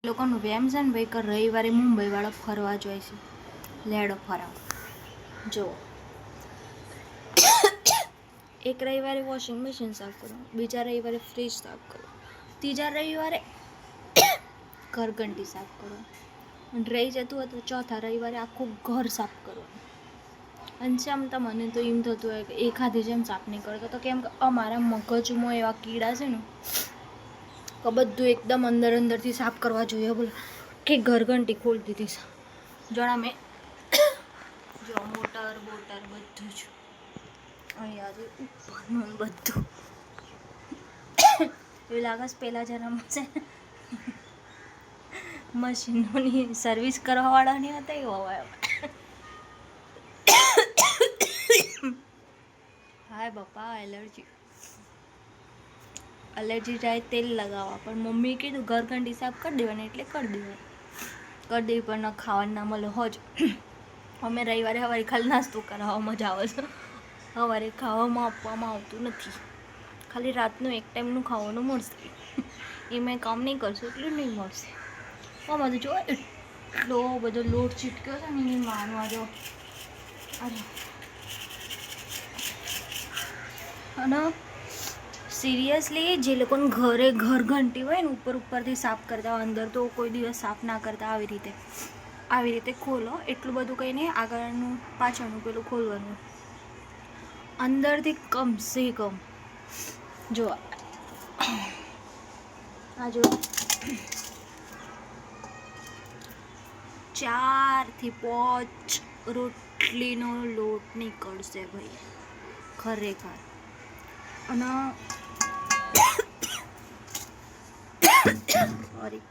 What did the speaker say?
લોકોનું વેમ છે ને ભાઈ કે રવિવારે મુંબઈવાળા ફરવા જાય છે. લેડો ફરાવ જો એક રવિવારે વોશિંગ મશીન સાફ કરો, બીજા રવિવારે ફ્રીજ સાફ કરો, ત્રીજા રવિવારે ઘરઘંટી સાફ કરો, અને રહી જતું હોય તો ચોથા રવિવારે આખું ઘર સાફ કરો. અને જેમ તમને તો એમ થતું હોય કે એકાદી જેમ સાફ નહીં કરતો, તો કેમ કે અમારા મગજમાં એવા કીડા છે ને તો બધું એકદમ અંદરથી સાફ કરવા જોઈએ. બોલો કે ઘરઘંટી ખોલી દીધી છે જણા મેં જો મોટર બોટર બધું જ અહીંયાથી ઉપરનું બધું એવું લાગે છે પહેલાં જરા છે મશીનોની સર્વિસ કરવાવાળા નહીં હતા એવા હોય. હાય બાપા એલર્જી જાય તેલ લગાવવા, પણ મમ્મીએ કીધું ઘરઘંટી સાફ કરી દેવાની એટલે કરી દેવાની. કરી દેવી પણ ન ખાવાનું ના મળે હોજ. અમે રવિવારે સવારે ખાલી નાસ્તો કરાવવા મજા આવે છે, સવારે ખાવામાં આપવામાં આવતું નથી. ખાલી રાતનું એક ટાઈમનું ખાવાનું મળશે, એ મેં કામ નહીં કરશું એટલું નહીં મળશે. આમાં તો જો એટલો બધો લોટ ચીટક્યો છે ને એની માનવા જો. અને સિરિયસલી જે લોકોને ઘરે ઘરઘંટી હોય ને ઉપરથી સાફ કરતા હોય, અંદર તો કોઈ દિવસ સાફ ના કરતા. આવી રીતે ખોલો, એટલું બધું કંઈ નહીં, આગળનું પાછળનું પેલું ખોલવાનું, અંદરથી કમસે કમ જો આ જો 4 થી 5 રોટલીનો લોટ નીકળશે ભાઈ ખરેખર. અને સોરી